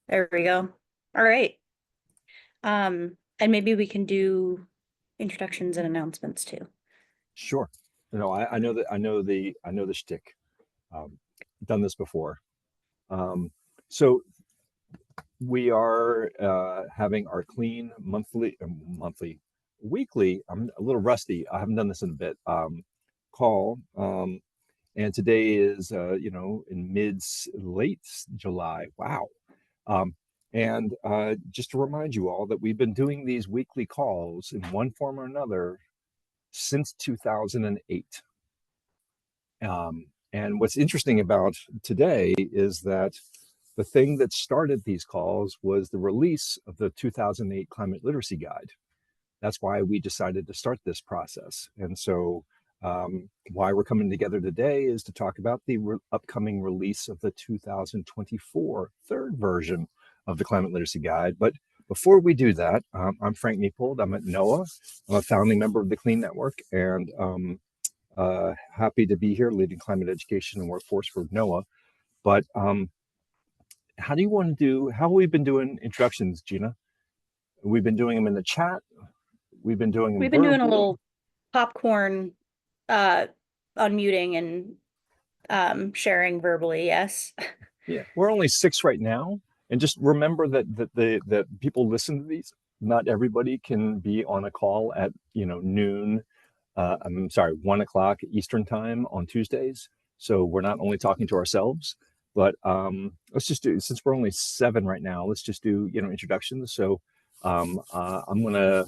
There we go. All right. And maybe we can do introductions and announcements too. Sure. I know that I know the shtick. Um, done this before. Um, so we are having our clean weekly. I'm a little rusty. I haven't done this in a bit. Call. And today is in late July. Wow. Um, and just to remind you all that we've been doing these weekly calls in one form or another since 2008. And what's interesting about today is that the thing that started these calls was the release of the 2008 Climate Literacy Guide. That's why we decided to start this process. And so, why we're coming together today is to talk about the upcoming release of the 2024 third version of the Climate Literacy Guide. But before we do that, I'm Frank Neapold. I'm at NOAA. I'm a founding member of the Clean Network, and happy to be here leading climate education and workforce for NOAA. But how do you want to do, how have we been doing introductions, Gina? We've been doing them in the chat. We've been doing them We've been doing a verbally. little popcorn uh unmuting and sharing verbally, yes. Yeah, we're only six right now. And just remember that people listen to these. Not everybody can be on a call at noon. I'm sorry, 1 o'clock Eastern time on Tuesdays. So we're not only talking to ourselves, but let's just do, since we're only seven right now, let's just do introductions. So I'm gonna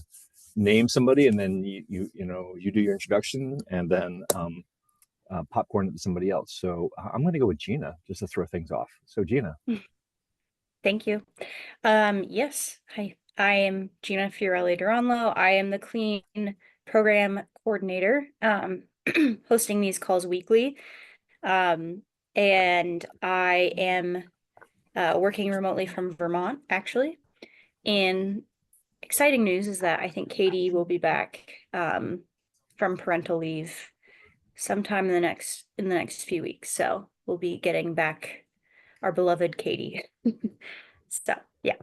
name somebody, and then you do your introduction, and then popcorn to somebody else. So I'm gonna go with Gina just to throw things off. So Gina. Thank you. Yes. Hi, I am Gina Fiorelli-Duranlo. I am the Clean Program Coordinator, hosting these calls weekly. And I am working remotely from Vermont, actually. And exciting news is that I think Katie will be back from parental leave sometime in the next few weeks. So we'll be getting back our beloved Katie. So yeah.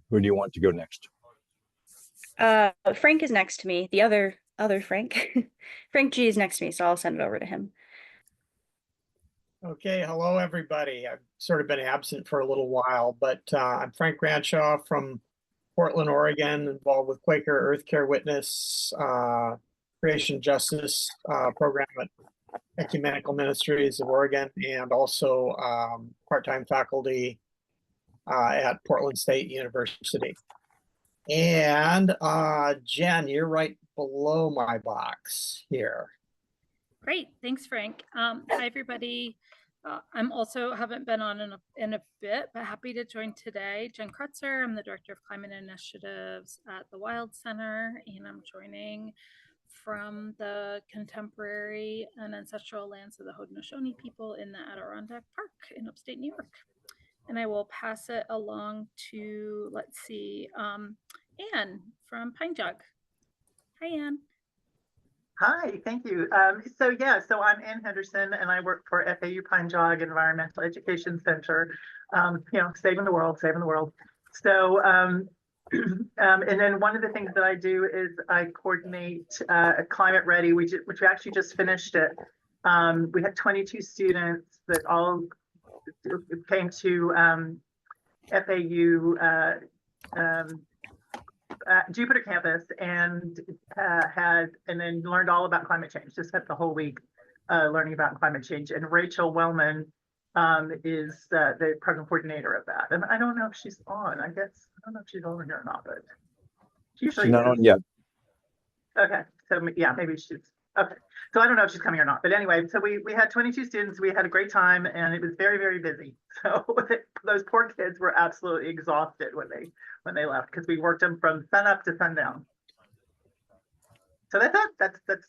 Who do you want to go next? Frank is next to me. The other Frank. Frank G is next to me, so I'll send it over to him. Okay, hello everybody. I've sort of been absent for a little while, but I'm Frank Granshaw from Portland, Oregon, involved with Quaker Earth Care Witness Creation Justice program at Ecumenical Ministries of Oregon, and also part-time faculty at Portland State University. And Jen, you're right below my box here. Great, thanks, Frank. Hi, everybody. I'm also haven't been on in a bit, but happy to join today. Jen Krutzer, I'm the Director of Climate Initiatives at the Wild Center, and I'm joining from the contemporary and ancestral lands of the Haudenosaunee people in the Adirondack Park in upstate New York. And I will pass it along to, let's see, Anne from Pine Jog. Hi, Anne. Hi, thank you. So I'm Ann Henderson, and I work for FAU Pine Jog Environmental Education Center. Saving the world, saving the world. So, and then one of the things that I do is I coordinate Climate Ready, which we actually just finished it. We had 22 students that all came to FAU Jupiter campus and then learned all about climate change. Just spent the whole week learning about climate change. And Rachel Wellman is the program coordinator of that. And I don't know if she's on. I don't know if she's on here or not, but She's not on yet. Okay, so yeah, maybe she's okay. So I don't know if she's coming or not, but anyway, so we had 22 students. We had a great time, and it was very, very busy. So those poor kids were absolutely exhausted when they left, because we worked them from sun up to sundown. So that's it. That's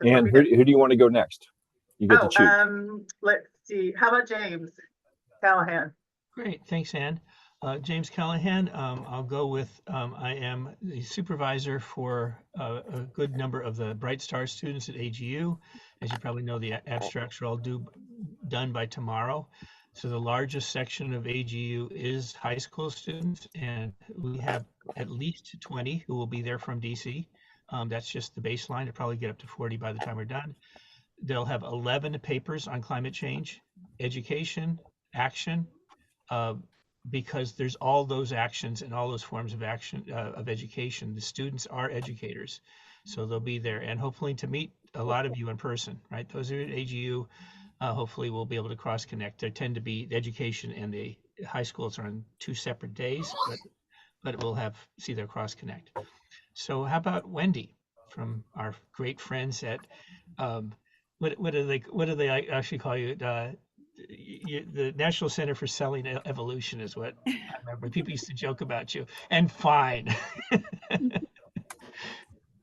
and who do you want to go next? You get to choose. Let's see. How about James Callahan? Great, thanks, Ann. James Callahan, I'll go with, I am the supervisor for a good number of the Bright Star students at AGU. As you probably know, the abstracts are all done by tomorrow. So the largest section of AGU is high school students, and we have at least 20 who will be there from DC. That's just the baseline. It'll probably get up to 40 by the time we're done. They'll have 11 papers on climate change, education, action, because there's all those actions and all those forms of action of education. The students are educators, so they'll be there, and hopefully to meet a lot of you in person, right? Those are at AGU. Hopefully we'll be able to cross connect. There tend to be the education and the high schools are on 2 separate days, but we'll see their cross connect. So how about Wendy from our great friends at what do they actually call you? The National Center for Selling Evolution is what I remember. People used to joke about you. And fine.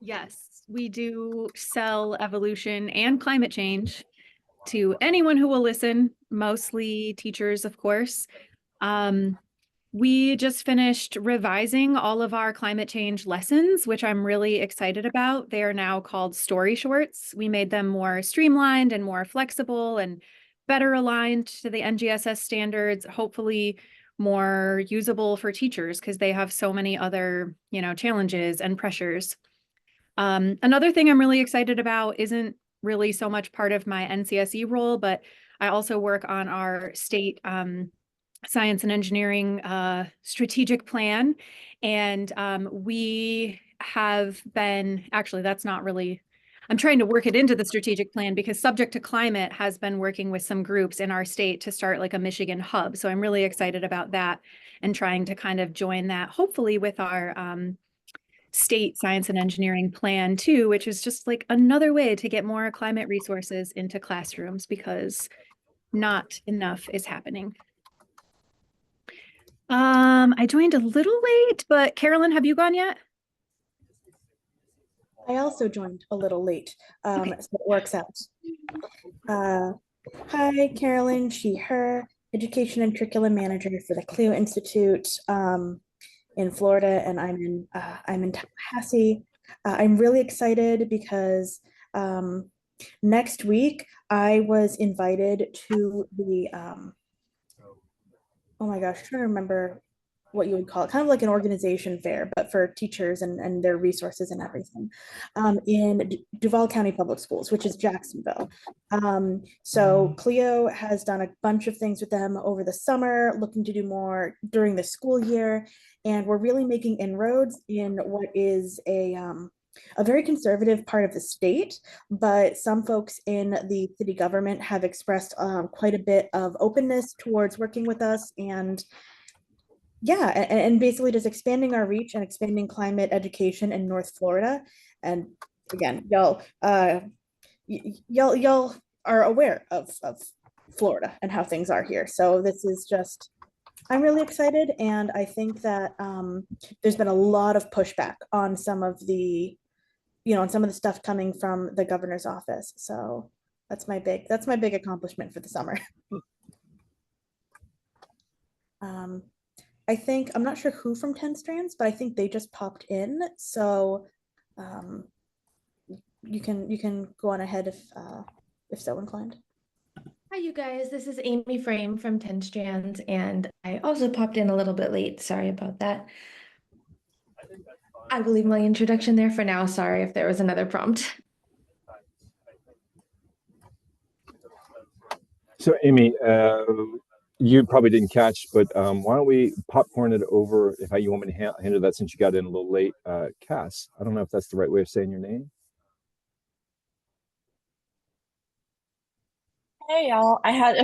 Yes, we do sell evolution and climate change to anyone who will listen, mostly teachers, of course. We just finished revising all of our climate change lessons, which I'm really excited about. They are now called story shorts. We made them more streamlined and more flexible and better aligned to the NGSS standards, hopefully more usable for teachers because they have so many other, challenges and pressures. Another thing I'm really excited about isn't really so much part of my NCSE role, but I also work on our state science and engineering strategic plan. And we have been, actually, that's not really, I'm trying to work it into the strategic plan because Subject to Climate has been working with some groups in our state to start like a Michigan hub. So I'm really excited about that and trying to kind of join that, hopefully with our state science and engineering plan too, which is just like another way to get more climate resources into classrooms because not enough is happening. I joined a little late, but Carolyn, have you gone yet? I also joined a little late, Okay. so it works out. Hi, Carolyn, she, her, Education and Curriculum Manager for the CLEO Institute in Florida, and I'm in Tallahassee. I'm really excited because next week I was invited to the oh my gosh, I'm trying to remember what you would call it, kind of like an organization fair, but for teachers and their resources and everything, in Duval County Public Schools, which is Jacksonville. So CLEO has done a bunch of things with them over the summer, looking to do more during the school year. And we're really making inroads in what is a very conservative part of the state, but some folks in the city government have expressed quite a bit of openness towards working with us, and yeah, and basically just expanding our reach and expanding climate education in North Florida. And again, y'all are aware of Florida and how things are here, so this is just, I'm really excited, and I think that there's been a lot of pushback on some of the stuff coming from the governor's office. So that's my big accomplishment for the summer. I think, I'm not sure who from 10 Strands, but I think they just popped in. So you can go on ahead if so inclined. Hi, you guys. This is Amy Frame from 10 Strands, and I also popped in a little bit late. Sorry about that. I will leave my introduction there for now. Sorry if there was another prompt. So Amy, you probably didn't catch, but why don't we popcorn it over, if you want me to handle that since you got in a little late, Cass. I don't know if that's the right way of saying your name. Hey y'all, I had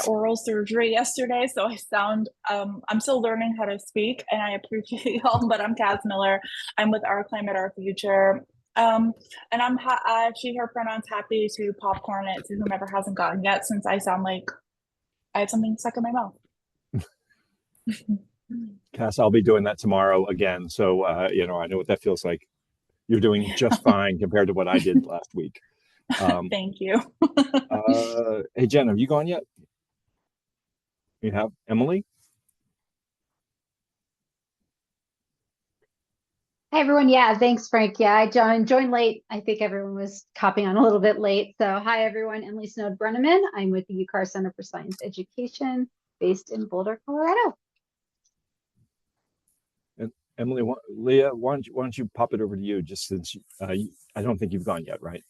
oral surgery yesterday, so I sound I'm still learning how to speak, and I appreciate y'all, but I'm Cass Miller. I'm with Our Climate, Our Future. And I'm she, her pronouns, happy to popcorn it to whomever hasn't gotten yet, since I sound like I have something stuck in my mouth. Cass, I'll be doing that tomorrow again. So, I know what that feels like. You're doing just fine compared to what I did last week. Thank you. Hey, Jen, have you gone yet? You have? Emily? Hi Hey everyone, yeah, thanks Frank. Yeah, I joined late. I think everyone was copying on a little bit late. So hi everyone, Emily Snowd Brenneman. I'm with the UCAR Center for Science Education based in Boulder, Colorado. And Emily, Leah, why don't you pop it over to you, just since I don't think you've gone yet, right?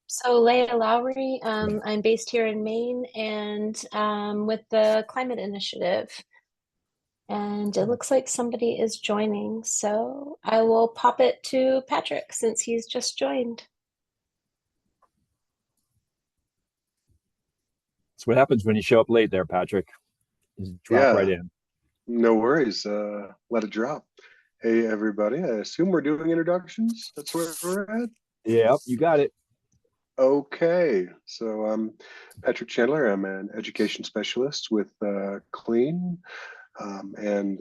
So Leah Lowry, I'm based here in Maine and with the Climate Initiative. And it looks like somebody is joining. So I will pop it to Patrick since he's just joined. That's what happens when you show up late there, Patrick. Just drop right in. No worries. Let it drop. Hey, everybody. I assume we're doing introductions. That's where we're at. Yep, you got it. Okay. So I'm Patrick Chandler. I'm an education specialist with CLEAN and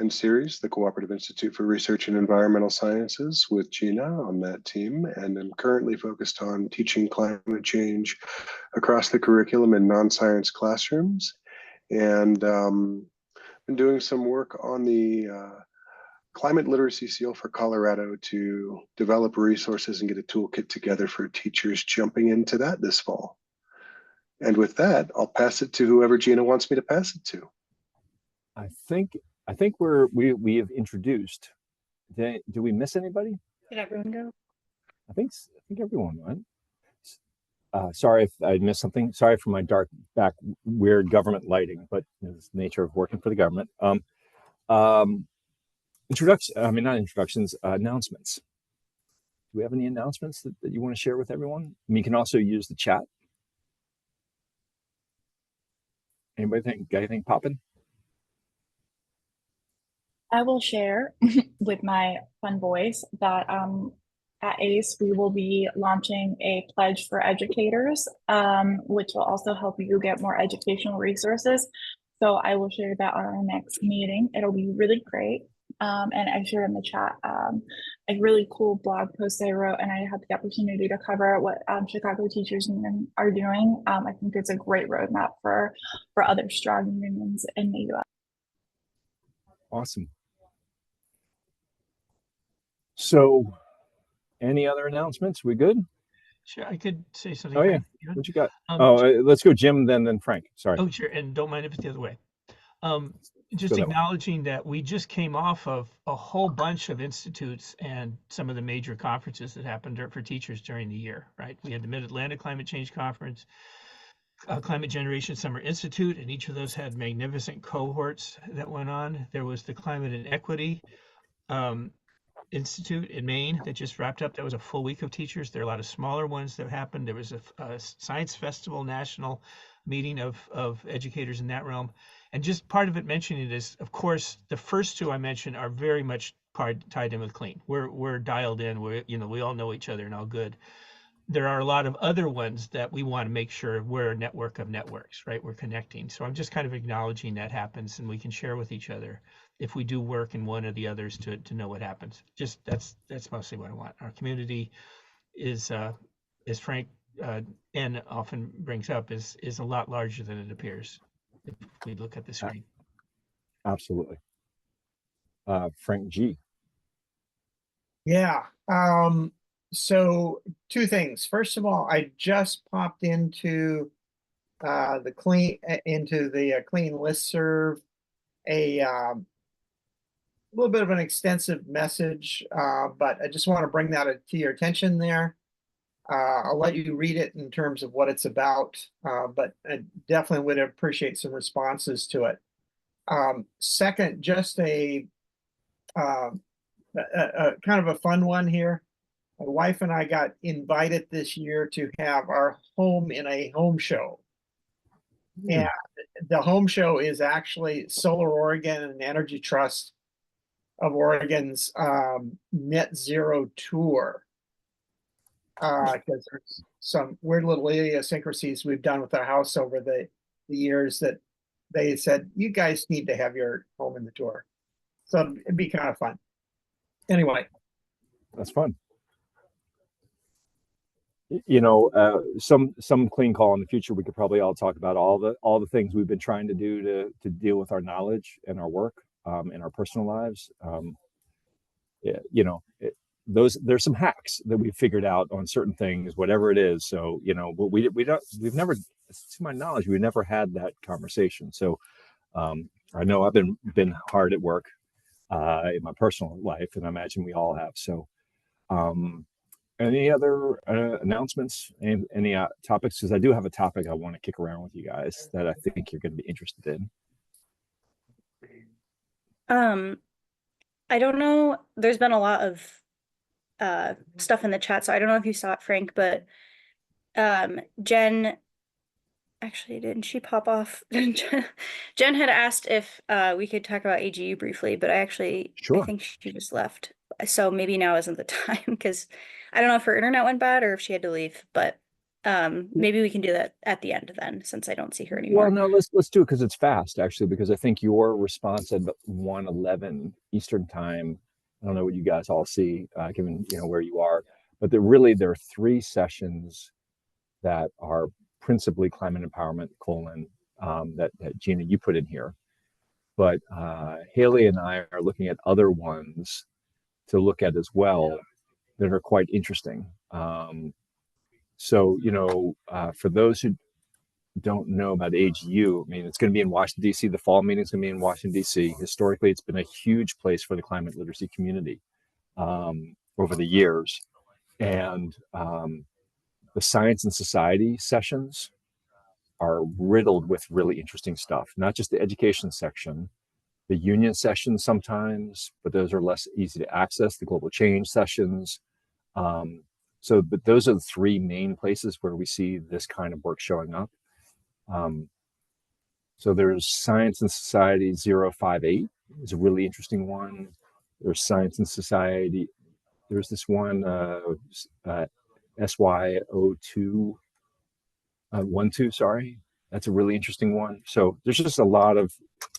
series, the Cooperative Institute for Research in Environmental Sciences with Gina on that team. And I'm currently focused on teaching climate change across the curriculum in non-science classrooms. And been doing some work on the climate literacy seal for Colorado to develop resources and get a toolkit together for teachers jumping into that this fall. And with that, I'll pass it to whoever Gina wants me to pass it to. I think we have introduced. Do we miss anybody? Did everyone go? I think everyone went. Sorry if I missed something. Sorry for my dark back weird government lighting, but it's the nature of working for the government. Announcements. Do we have any announcements that you want to share with everyone? I mean, you can also use the chat. Anybody got anything popping? I will share with my fun voice that at ACE, we will be launching a pledge for educators, which will also help you get more educational resources. So I will share that on our next meeting. It'll be really great. And I shared in the chat a really cool blog post I wrote, and I had the opportunity to cover what Chicago Teachers Union are doing. I think it's a great roadmap for other strong unions in the U.S. Awesome. So, any other announcements? We good? Sure, I could say something. Oh yeah, what you got? Let's go Jim, then Frank. Sorry. Oh sure, and don't mind if it's the other way. Just acknowledging that we just came off of a whole bunch of institutes and some of the major conferences that happened for teachers during the year, right? We had the Mid-Atlantic Climate Change Conference, Climate Generation Summer Institute, and each of those had magnificent cohorts that went on. There was the Climate and Equity Institute in Maine that just wrapped up. That was a full week of teachers. There are a lot of smaller ones that happened. There was a Science Festival national meeting of educators in that realm. And just part of it mentioning it is, of course, the first two I mentioned are very much tied in with CLEAN. We're dialed in. We all know each other and all good. There are a lot of other ones that we want to make sure we're a network of networks, right? We're connecting. So I'm just kind of acknowledging that happens, and we can share with each other if we do work in one or the others to know what happens. Just that's mostly what I want. Our community is, as Frank N often brings up, is a lot larger than it appears if we look at the screen. Absolutely. Frank G. Yeah. So two things. First of all, I just popped into the CLEAN listserv a little bit of an extensive message, but I just want to bring that to your attention there. I'll let you read it in terms of what it's about, but I definitely would appreciate some responses to it. Second, just a kind of a fun one here. My wife and I got invited this year to have our home in a home show. And the home show is actually Solar Oregon and Energy Trust of Oregon's net zero tour. Because there's some weird little idiosyncrasies we've done with our house over the years that they said, you guys need to have your home in the tour. So it'd be kind of fun. Anyway. That's fun. You know, some CLEAN call in the future, we could probably all talk about all the things we've been trying to do to deal with our knowledge and our work in our personal lives. you know, there's some hacks that we figured out on certain things, whatever it is. So, you know, but we've never, to my knowledge, we never had that conversation. So I know I've been hard at work in my personal life, and I imagine we all have. So any other announcements and any topics? Because I do have a topic I want to kick around with you guys that I think you're going to be interested in. I don't know. There's been a lot of stuff in the chat, so I don't know if you saw it, Frank, but Jen, actually, didn't she pop off? Jen had asked if we could talk about AGU briefly, but I Sure. think she just left. So maybe now isn't the time, because I don't know if her internet went bad or if she had to leave, but maybe we can do that at the end then, since I don't see her anymore. Well, no, let's do it because it's fast, actually, because I think your response at 1:11 Eastern time, I don't know what you guys all see, given, you know, where you are, but there are 3 sessions that are principally climate empowerment, that Gina, you put in here. But Haley and I are looking at other ones to look at as well that are quite interesting. So, you know, for those who don't know about AGU, I mean, it's going to be in Washington, D.C. The fall meeting is going to be in Washington, D.C. Historically, it's been a huge place for the climate literacy community over the years. And the science and society sessions are riddled with really interesting stuff, not just the education section, the union sessions sometimes, but those are less easy to access, the global change sessions. But those are the 3 main places where we see this kind of work showing up. So there's Science and Society 058 is a really interesting one. There's Science and Society. There's this one, SY02 12, sorry. That's a really interesting one. So there's just a lot of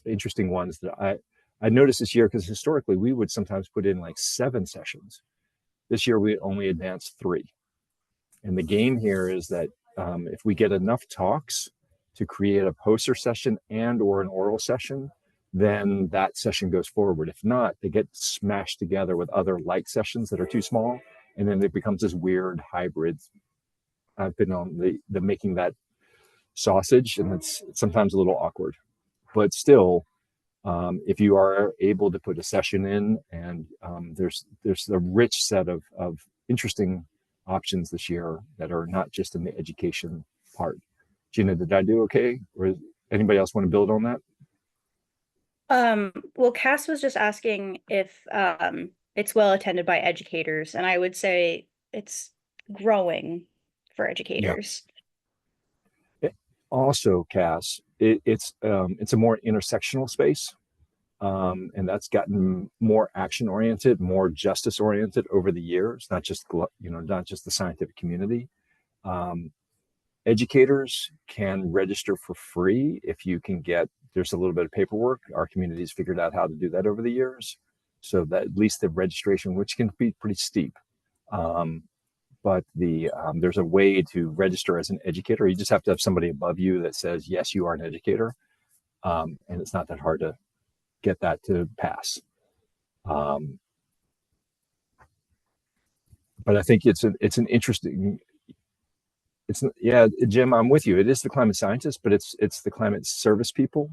interesting ones that I noticed this year, because historically we would sometimes put in like 7 sessions. This year we only advanced 3. And the game here is that if we get enough talks to create a poster session and or an oral session, then that session goes forward. If not, they get smashed together with other like sessions that are too small, and then it becomes this weird hybrid. I've been on the making that sausage, and it's sometimes a little awkward, but still, if you are able to put a session in, and there's a rich set of interesting options this year that are not just in the education part. Gina, did I do okay? Or anybody else want to build on that? Well, Cass was just asking if it's well attended by educators, and I would say it's growing for educators. Yeah. Also, Cass, it's a more intersectional space, and that's gotten more action oriented, more justice oriented over the years. Not just the scientific community. Educators can register for free if you can there's a little bit of paperwork. Our community's figured out how to do that over the years, so that at least the registration, which can be pretty steep, but there's a way to register as an educator. You just have to have somebody above you that says, yes, you are an educator, and it's not that hard to get that to pass. But I think it's an interesting. Yeah, Jim, I'm with you. It is the climate scientists, but it's the climate service people,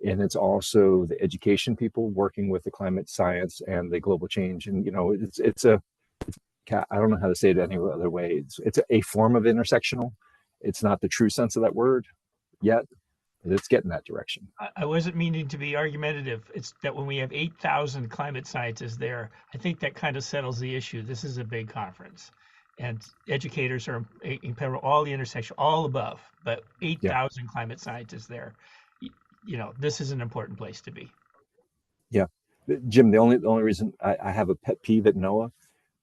and it's also the education people working with the climate science and the global change. And I don't know how to say it any other way. It's a form of intersectional. It's not the true sense of that word yet, but it's getting that direction. I wasn't meaning to be argumentative. It's that when we have 8,000 climate scientists there, I think that kind of settles the issue. This is a big conference, and educators are in all the intersection, all above, but 8,000 climate scientists there. You know, this is an important place to be. Yeah. Jim, the only reason I have a pet peeve at NOAA,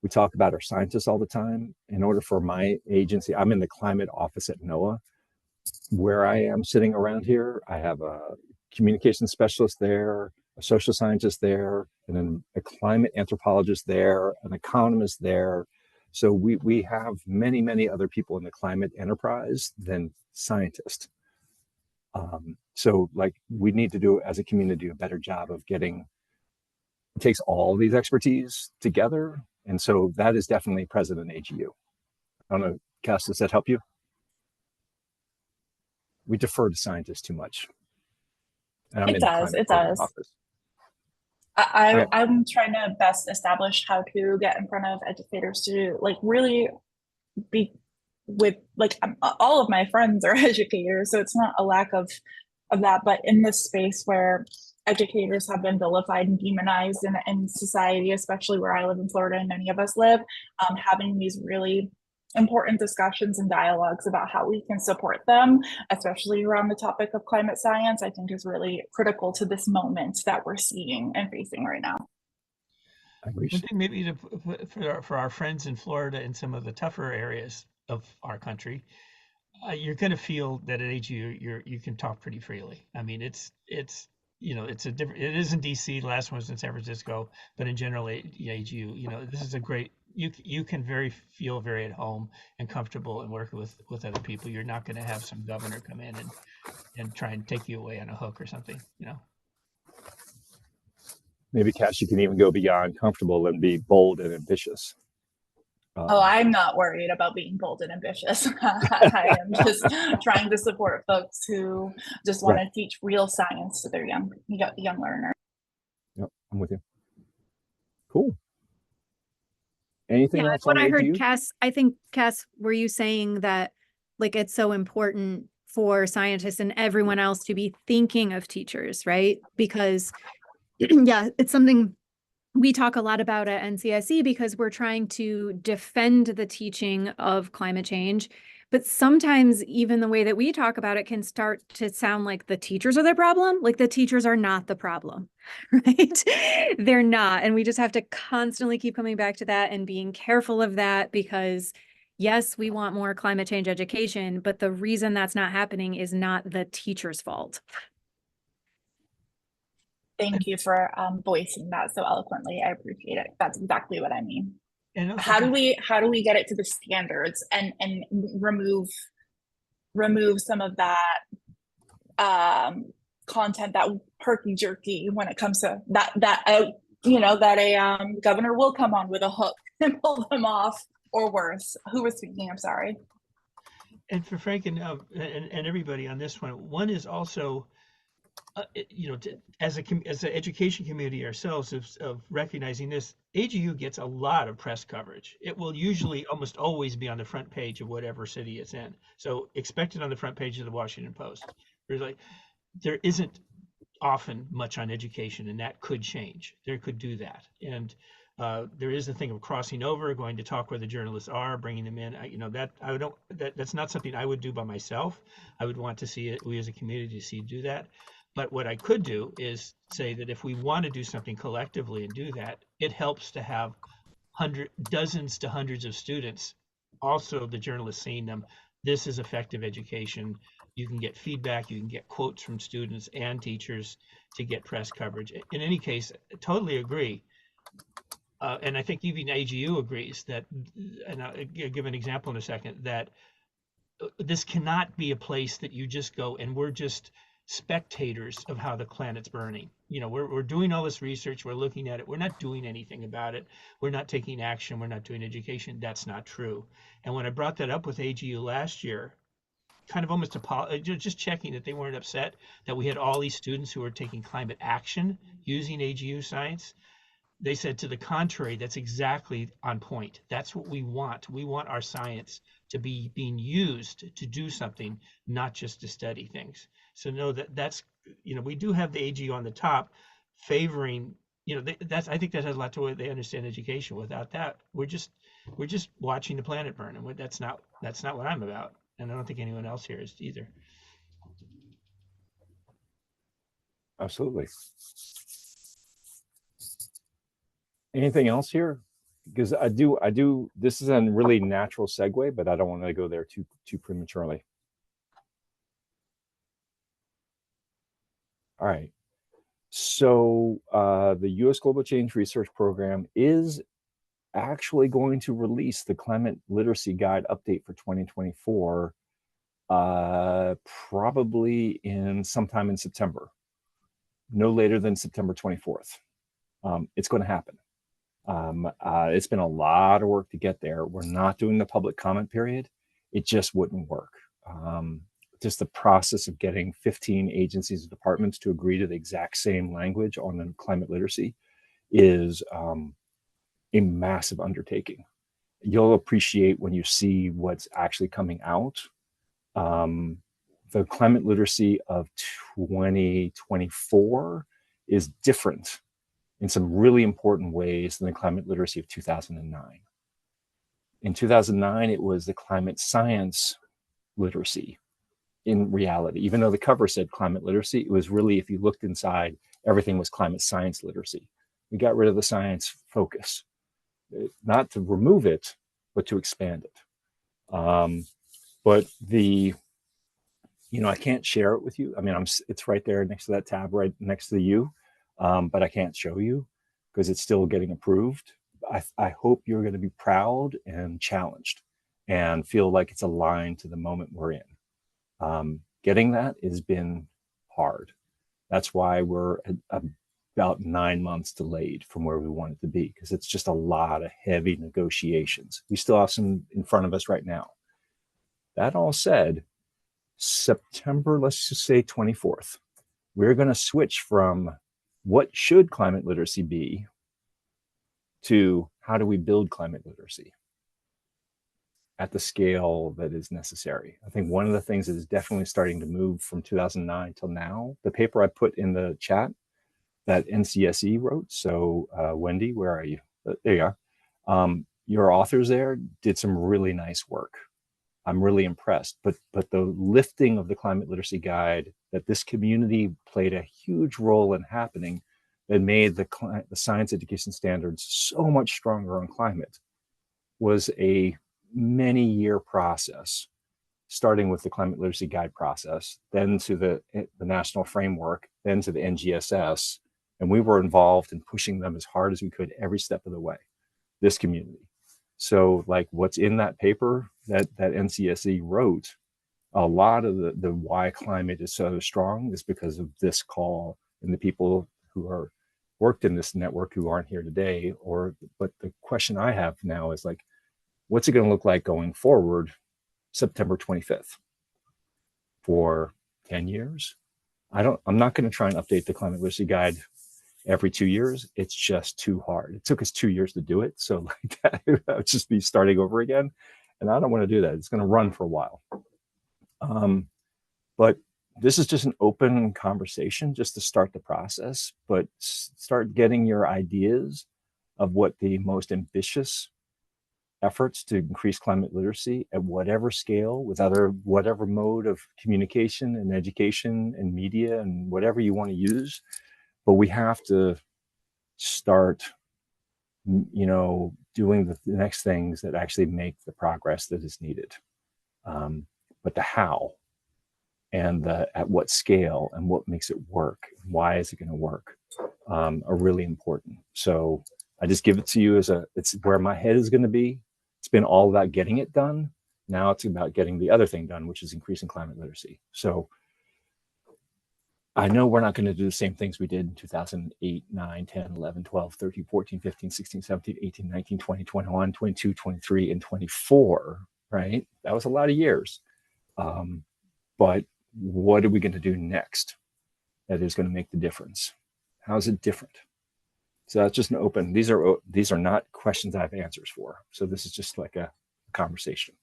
we talk about our scientists all the time. In order for my agency, I'm in the climate office at NOAA. Where I am sitting around here, I have a communication specialist there, a social scientist there, and then a climate anthropologist there, an economist there. So we have many, many other people in the climate enterprise than scientists. So like we need to do, as a community, a better job of getting It takes all these expertise together. And so that is definitely present in AGU. I don't know, Cass, does that help you? We defer to scientists too much. And I'm It in the does. climate It program does. office. I'm trying to best establish how to get in front of educators to like really be with like all of my friends are educators, so it's not a lack of that, but in this space where educators have been vilified and demonized in society, especially where I live in Florida and many of us live, having these really important discussions and dialogues about how we can support them, especially around the topic of climate science, I think is really critical to this moment that we're seeing and facing right now. One thing maybe for our friends in Florida and some of the tougher areas of our country, you're going to feel that at AGU you can talk pretty freely. I mean, it's you know, it's a different. It is in DC. The last one was in San Francisco, but in general, AGU, you know, this is a great. You can feel very at home and comfortable and working with other people. You're not going to have some governor come in and try and take you away on a hook or something. You know. Maybe, Cass, you can even go beyond comfortable and be bold and ambitious. Oh, I'm not worried about being bold and ambitious. I am just trying to support folks who just want to teach real science to their young learners. Yep, I'm with you. Cool. Anything else what on I heard, AGU? Cass, I think, Cass, were you saying that like it's so important for scientists and everyone else to be thinking of teachers, right? Because yeah, it's something we talk a lot about at NCSE because we're trying to defend the teaching of climate change. But sometimes even the way that we talk about it can start to sound like the teachers are the problem. Like the teachers are not the problem, right? They're not. And we just have to constantly keep coming back to that and being careful of that because yes, we want more climate change education, but the reason that's not happening is not the teacher's fault. Thank you for voicing that so eloquently. I appreciate it. That's exactly what I mean. And how do we get it to the standards and remove some of that content, that herky jerky when it comes to that you know, that a governor will come on with a hook and pull them off, or worse. Who was speaking? I'm sorry. And for Frank and everybody on this one is also, you know, as an education community ourselves of recognizing this, AGU gets a lot of press coverage. It will usually almost always be on the front page of whatever city it's in. So expect it on the front page of the Washington Post. There isn't often much on education, and that could change. There could do that. And there is the thing of crossing over, going to talk where the journalists are, bringing them in. You know, that's not something I would do by myself. I would want to see it, we as a community do that. But what I could do is say that if we want to do something collectively and do that, it helps to have dozens to hundreds of students, also the journalists seeing them. This is effective education. You can get feedback, you can get quotes from students and teachers to get press coverage. In any case, I totally agree. And I think even AGU agrees that, and I'll give an example in a second, that this cannot be a place that you just go and we're just spectators of how the planet's burning. You know, we're doing all this research, we're looking at it, we're not doing anything about it, we're not taking action, we're not doing education. That's not true. And when I brought that up with AGU last year, kind of almost just checking that they weren't upset that we had all these students who were taking climate action using AGU science, they said to the contrary, that's exactly on point. That's what we want. We want our science to be being used to do something, not just to study things. So know that's, you know, we do have the AGU on the top favoring, you know, I think that has a lot to do with they understand education. Without that, we're just watching the planet burn, and that's not what I'm about, and I don't think anyone else here is either. Absolutely. Anything else here? Because I do, this is a really natural segue, but I don't want to go there too prematurely. All right. So the U.S. Global Change Research Program is actually going to release the Climate Literacy Guide update for 2024 probably sometime in September, no later than September 24th. It's going to happen. It's been a lot of work to get there. We're not doing the public comment period. It just wouldn't work. Just the process of getting 15 agencies and departments to agree to the exact same language on the climate literacy is a massive undertaking. You'll appreciate when you see what's actually coming out. The climate literacy of 2024 is different in some really important ways than the climate literacy of 2009. In 2009, it was the climate science literacy in reality. Even though the cover said climate literacy, it was really, if you looked inside, everything was climate science literacy. We got rid of the science focus, not to remove it, but to expand it. But the, I can't share it with you. I mean, it's right there next to that tab, right next to the U, but I can't show you because it's still getting approved. I hope you're going to be proud and challenged and feel like it's aligned to the moment we're in. Getting that has been hard. That's why we're about 9 months delayed from where we want it to be, because it's just a lot of heavy negotiations. We still have some in front of us right now. That all said, September, let's just say 24th, we're going to switch from what should climate literacy be to how do we build climate literacy at the scale that is necessary. I think one of the things that is definitely starting to move from 2009 till now, the paper I put in the chat that NCSE wrote. So Wendy, where are you? There you are. Your authors there did some really nice work. I'm really impressed, but the lifting of the climate literacy guide that this community played a huge role in happening that made the science education standards so much stronger on climate was a many-year process, starting with the climate literacy guide process, then to the national framework, then to the NGSS, and we were involved in pushing them as hard as we could every step of the way, this community. So like what's in that paper that NCSE wrote, a lot of the why climate is so strong is because of this call and the people who are worked in this network who aren't here today. But the question I have now is like, what's it going to look like going forward September 25th for 10 years? I'm not going to try and update the climate literacy guide every 2 years. It's just too hard. It took us 2 years to do it. So like that would just be starting over again. And I don't want to do that. It's going to run for a while. But this is just an open conversation just to start the process, but start getting your ideas of what the most ambitious efforts to increase climate literacy at whatever scale, with whatever mode of communication and education and media and whatever you want to use. But we have to start, doing the next things that actually make the progress that is needed. But the how and at what scale and what makes it work, why is it going to work, are really important. So I just give it to you it's where my head is going to be. It's been all about getting it done. Now it's about getting the other thing done, which is increasing climate literacy. So I know we're not going to do the same things we did in 2008, 9, 10, 11, 12, 13, 14, 15, 16, 17, 18, 19, 20, 21, 22, 23, and 24, right? That was a lot of years. But what are we going to do next that is going to make the difference? How is it different? So that's just an open, these are not questions I have answers for. So this is just like a conversation.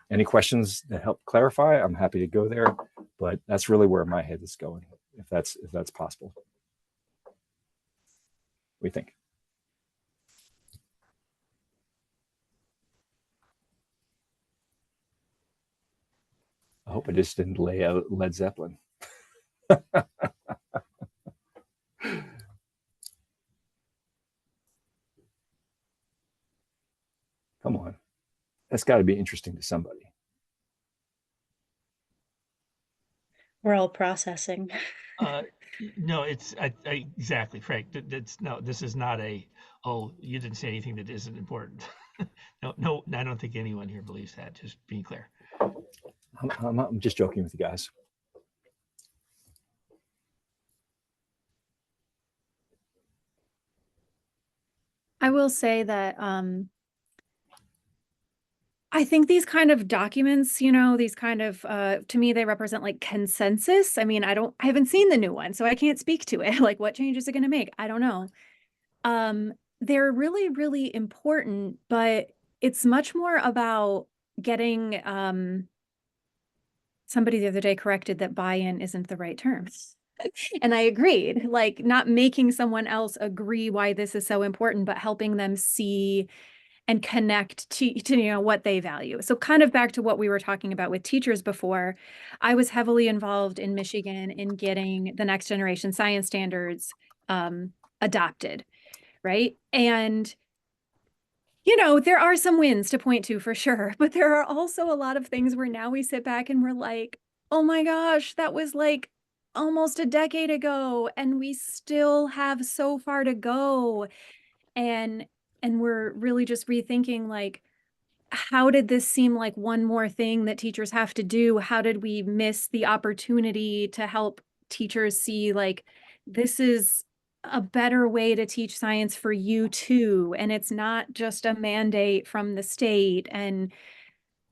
Any questions that help clarify, I'm happy to go there, but that's really where my head is going, if that's possible. What do you think? I hope I just didn't lay out Led Zeppelin. Come on. That's got to be interesting to somebody. We're all processing. No, it's exactly, Frank. This is not you didn't say anything that isn't important. No, I don't think anyone here believes that. Just being clear. I'm just joking with you guys. I will say that I think these kind of documents, you know, these kind of to me, they represent like consensus. I mean, I haven't seen the new one, so I can't speak to it. Like what changes it going to make? I don't know. They're really, really important, but it's much more about getting somebody the other day corrected that buy-in isn't the right term. And I agreed, like not making someone else agree why this is so important, but helping them see and connect to you know what they value. So kind of back to what we were talking about with teachers before, I was heavily involved in Michigan in getting the next generation science standards adopted, right? And you know, there are some wins to point to for sure, but there are also a lot of things where now we sit back and we're like, oh my gosh, that was like almost a decade ago and we still have so far to go. And we're really just rethinking like, how did this seem like one more thing that teachers have to do? How did we miss the opportunity to help teachers see like, this is a better way to teach science for you too. And it's not just a mandate from the state and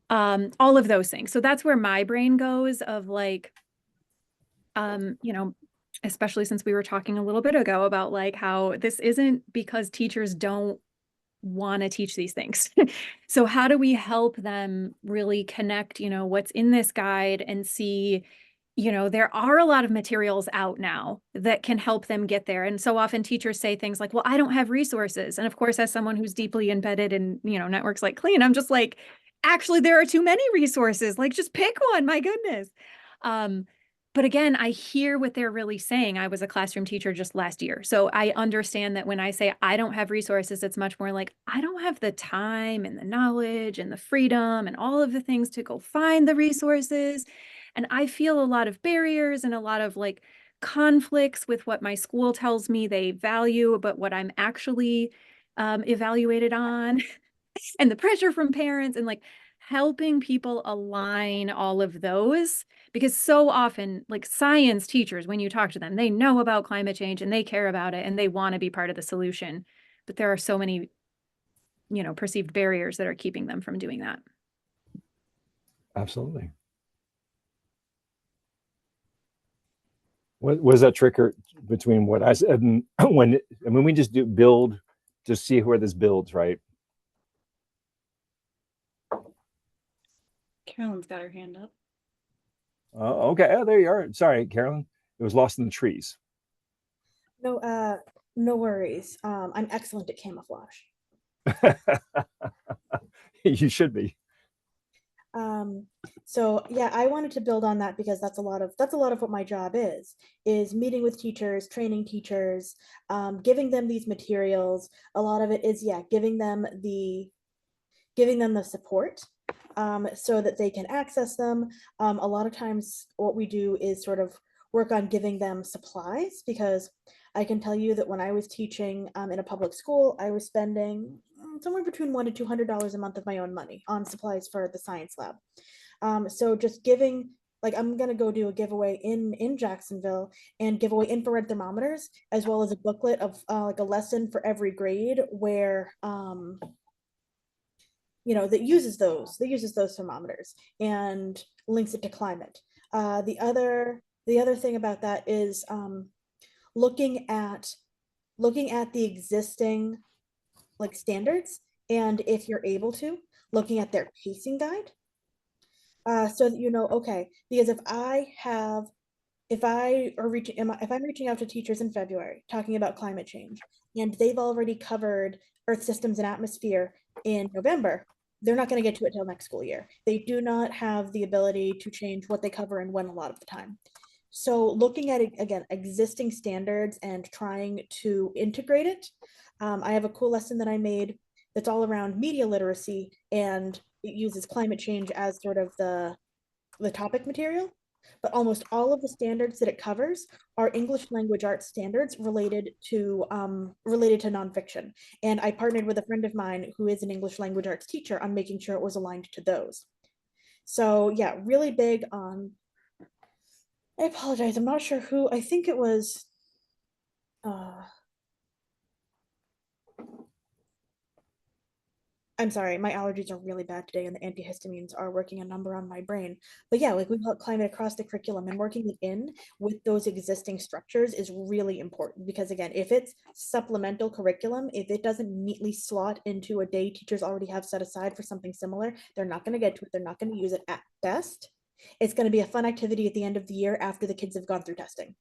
all of those things. So that's where my brain goes of like, you know, especially since we were talking a little bit ago about like how this isn't because teachers don't want to teach these things. So how do we help them really connect, you know, what's in this guide and see, you know, there are a lot of materials out now that can help them get there. And so often teachers say things like, well, I don't have resources. And of course, as someone who's deeply embedded in, you know, networks like CLEAN, I'm just like, actually, there are too many resources. Like just pick one, my goodness. But again, I hear what they're really saying. I was a classroom teacher just last year. So I understand that when I say I don't have resources, it's much more like I don't have the time and the knowledge and the freedom and all of the things to go find the resources. And I feel a lot of barriers and a lot of like conflicts with what my school tells me they value, but what I'm actually evaluated on and the pressure from parents and like helping people align all of those. Because so often, like science teachers, when you talk to them, they know about climate change and they care about it and they want to be part of the solution. But there are so many, you know, perceived barriers that are keeping them from doing that. Absolutely. What was that trigger between what I said and when we just do build, just see where this builds, right? Carolyn's got her hand up. Okay. Oh, there you are. Sorry, Carolyn. It was lost in the trees. No, no worries. I'm excellent at camouflage. You should be. So yeah, I wanted to build on that because that's a lot of what my job is meeting with teachers, training teachers, giving them these materials. A lot of it is, yeah, giving them the support so that they can access them. A lot of times what we do is sort of work on giving them supplies, because I can tell you that when I was teaching in a public school, I was spending somewhere between $100 to $200 a month of my own money on supplies for the science lab. So just giving, like I'm gonna go do a giveaway in Jacksonville and give away infrared thermometers, as well as a booklet of like a lesson for every grade where you know, that uses those thermometers and links it to climate. The other thing about that is looking at the existing like standards, and if you're able to, looking at their pacing guide, so that you know, okay, because if I'm reaching out to teachers in February talking about climate change, and they've already covered Earth systems and atmosphere in November, they're not going to get to it till next school year. They do not have the ability to change what they cover and when a lot of the time. So looking at, again, existing standards and trying to integrate it. I have a cool lesson that I made that's all around media literacy, and it uses climate change as sort of the topic material. But almost all of the standards that it covers are English language arts standards related to nonfiction. And I partnered with a friend of mine who is an English language arts teacher on making sure it was aligned to those. So yeah, really big on, I apologize, I'm not sure who, I think it was I'm sorry, my allergies are really bad today and the antihistamines are working a number on my brain. But yeah, like we call it climate across the curriculum, and working it in with those existing structures is really important because again, if it's supplemental curriculum, if it doesn't neatly slot into a day teachers already have set aside for something similar, they're not going to get to it. They're not going to use it at best. It's going to be a fun activity at the end of the year after the kids have gone through testing.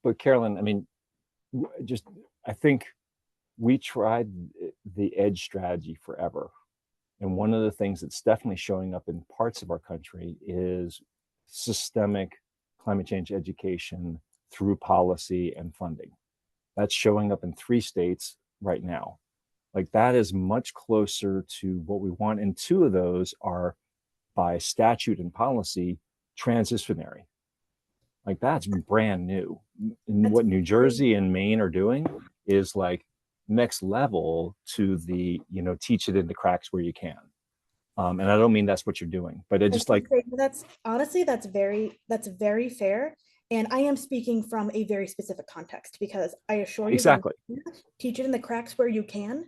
But Carolyn, I mean, I think we tried the EDGE strategy forever. And one of the things that's definitely showing up in parts of our country is systemic climate change education through policy and funding. That's showing up in 3 states right now. Like that is much closer to what we want. And 2 of those are by statute and policy transitionary. Like that's brand new. And what New Jersey and Maine are doing is like next level to the, teach it in the cracks where you can. And I don't mean that's what you're doing, but it just like that's honestly that's very fair. And I am speaking from a very specific context because I assure you, exactly, teach it in the cracks where you can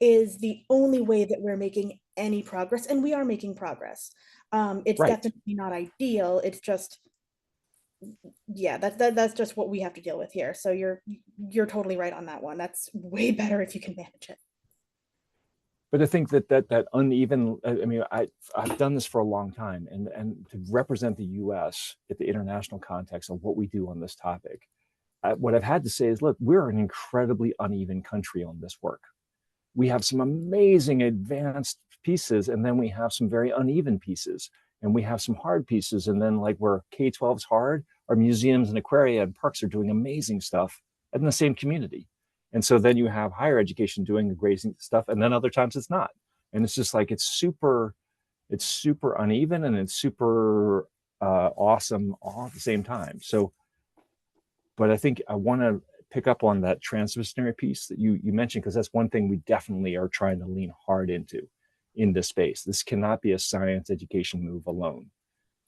is the only way that we're making any progress, and we are making progress. It's right. Definitely not ideal. It's just, yeah, that's just what we have to deal with here. So you're totally right on that one. That's way better if you can manage it. But I think that uneven, I mean, I've done this for a long time, and to represent the US at the international context of what we do on this topic, what I've had to say is, look, we're an incredibly uneven country on this work. We have some amazing advanced pieces, and then we have some very uneven pieces, and we have some hard pieces. And then like where K-12 is hard, our museums and aquaria and parks are doing amazing stuff in the same community. And so then you have higher education doing the great stuff, and then other times it's not. And it's just like, it's super uneven, and it's super awesome all at the same time. So, but I think I want to pick up on that transdisciplinary piece that you mentioned, because that's one thing we definitely are trying to lean hard into in this space. This cannot be a science education move alone.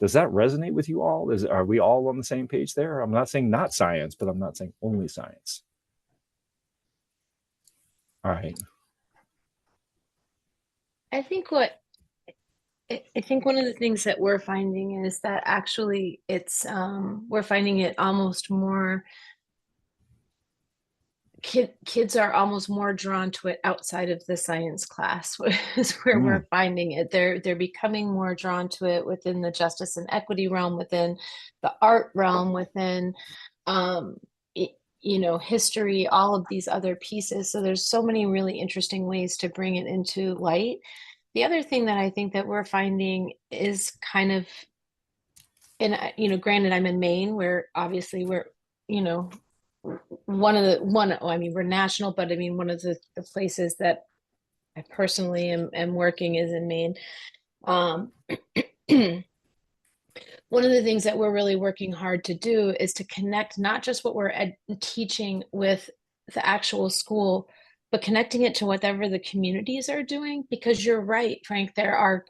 Does that resonate with you all? Are we all on the same page there? I'm not saying not science, but I'm not saying only science. All right. I think one of the things that we're finding is that actually it's we're finding it almost more kids are almost more drawn to it outside of the science class is where we're finding it. They're becoming more drawn to it within the justice and equity realm, within the art realm, within history, all of these other pieces. So there's so many really interesting ways to bring it into light. The other thing that I think that we're finding is kind of, and granted, I'm in Maine, where obviously we're, we're national, but I mean, one of the places that I personally am working is in Maine. One of the things that we're really working hard to do is to connect not just what we're teaching with the actual school, but connecting it to whatever the communities are doing. Because you're right, Frank, there are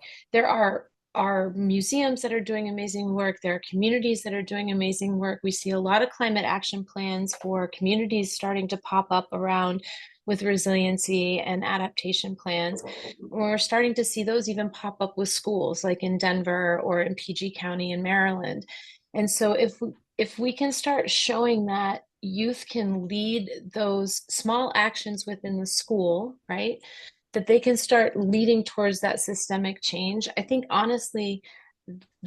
museums that are doing amazing work. There are communities that are doing amazing work. We see a lot of climate action plans for communities starting to pop up around with resiliency and adaptation plans. We're starting to see those even pop up with schools like in Denver or in PG County in Maryland. And so if we can start showing that youth can lead those small actions within the school, right? That they can start leading towards that systemic change. I think honestly,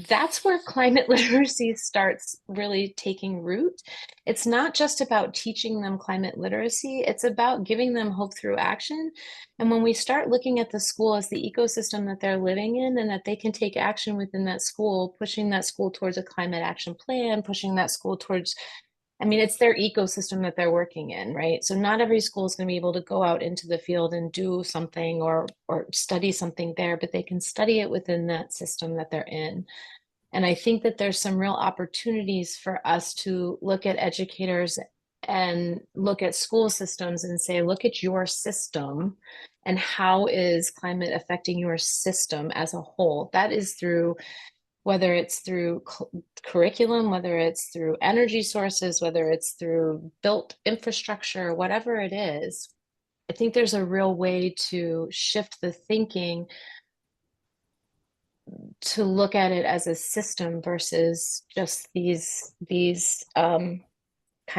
that's where climate literacy starts really taking root. It's not just about teaching them climate literacy, it's about giving them hope through action. And when we start looking at the school as the ecosystem that they're living in, and that they can take action within that school, pushing that school towards a climate action plan, pushing that school towards, I mean, it's their ecosystem that they're working in, right? So not every school is going to be able to go out into the field and do something or study something there, but they can study it within that system that they're in. And I think that there's some real opportunities for us to look at educators and look at school systems and say, look at your system and how is climate affecting your system as a whole. That is through, whether it's through curriculum, whether it's through energy sources, whether it's through built infrastructure, whatever it is, I think there's a real way to shift the thinking to look at it as a system versus just these kind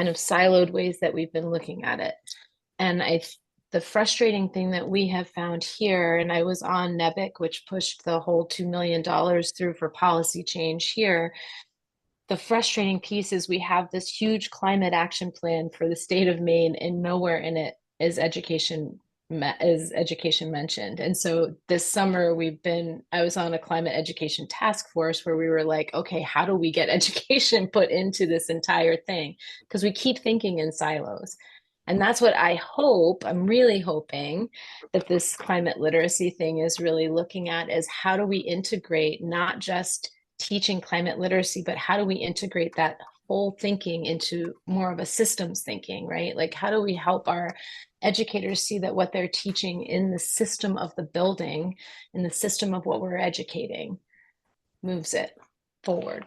of siloed ways that we've been looking at it. And the frustrating thing that we have found here, and I was on NEBIC, which pushed the whole $2 million through for policy change here. The frustrating piece is we have this huge climate action plan for the state of Maine, and nowhere in it is education mentioned. And so this summer I was on a climate education task force where we were like, okay, how do we get education put into this entire thing? Because we keep thinking in silos. And that's what I'm really hoping that this climate literacy thing is really looking at, is how do we integrate not just teaching climate literacy, but how do we integrate that whole thinking into more of a systems thinking, right? Like, how do we help our educators see that what they're teaching in the system of the building, in the system of what we're educating, moves it forward?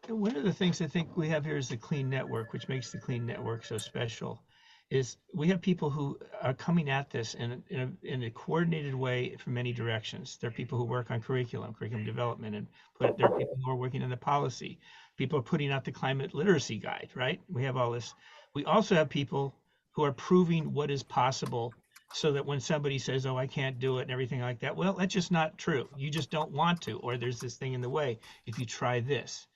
One of the things I think we have here is the CLEAN network, which makes the CLEAN network so special, is we have people who are coming at this in a coordinated way from many directions. There are people who work on curriculum development, and there are people who are working on the policy. People are putting out the climate literacy guide, right? We have all this. We also have people who are proving what is possible, so that when somebody says, oh, I can't do it and everything like that, well, that's just not true. You just don't want to, or there's this thing in the way if you try this.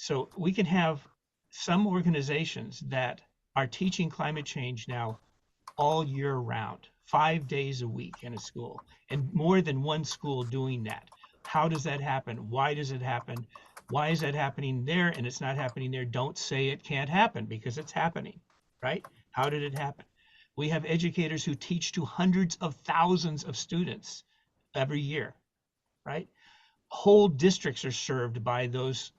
So we can have some organizations that are teaching climate change now all year round, 5 days a week in a school, and more than one school doing that. How does that happen? Why does it happen? Why is that happening there and it's not happening there? Don't say it can't happen, because it's happening, right? How did it happen? We have educators who teach to hundreds of thousands of students every year, right? Whole districts are served by those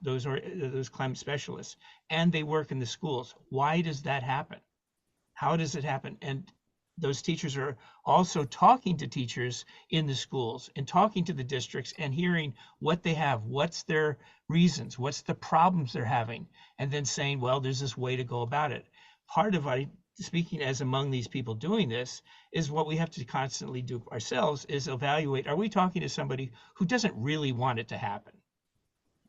climate specialists, and they work in the schools. Why does that happen? How does it happen? And those teachers are also talking to teachers in the schools and talking to the districts and hearing what they have, what's their reasons, what's the problems they're having, and then saying, well, there's this way to go about it. Part of speaking as among these people doing this is what we have to constantly do ourselves, is evaluate, are we talking to somebody who doesn't really want it to happen?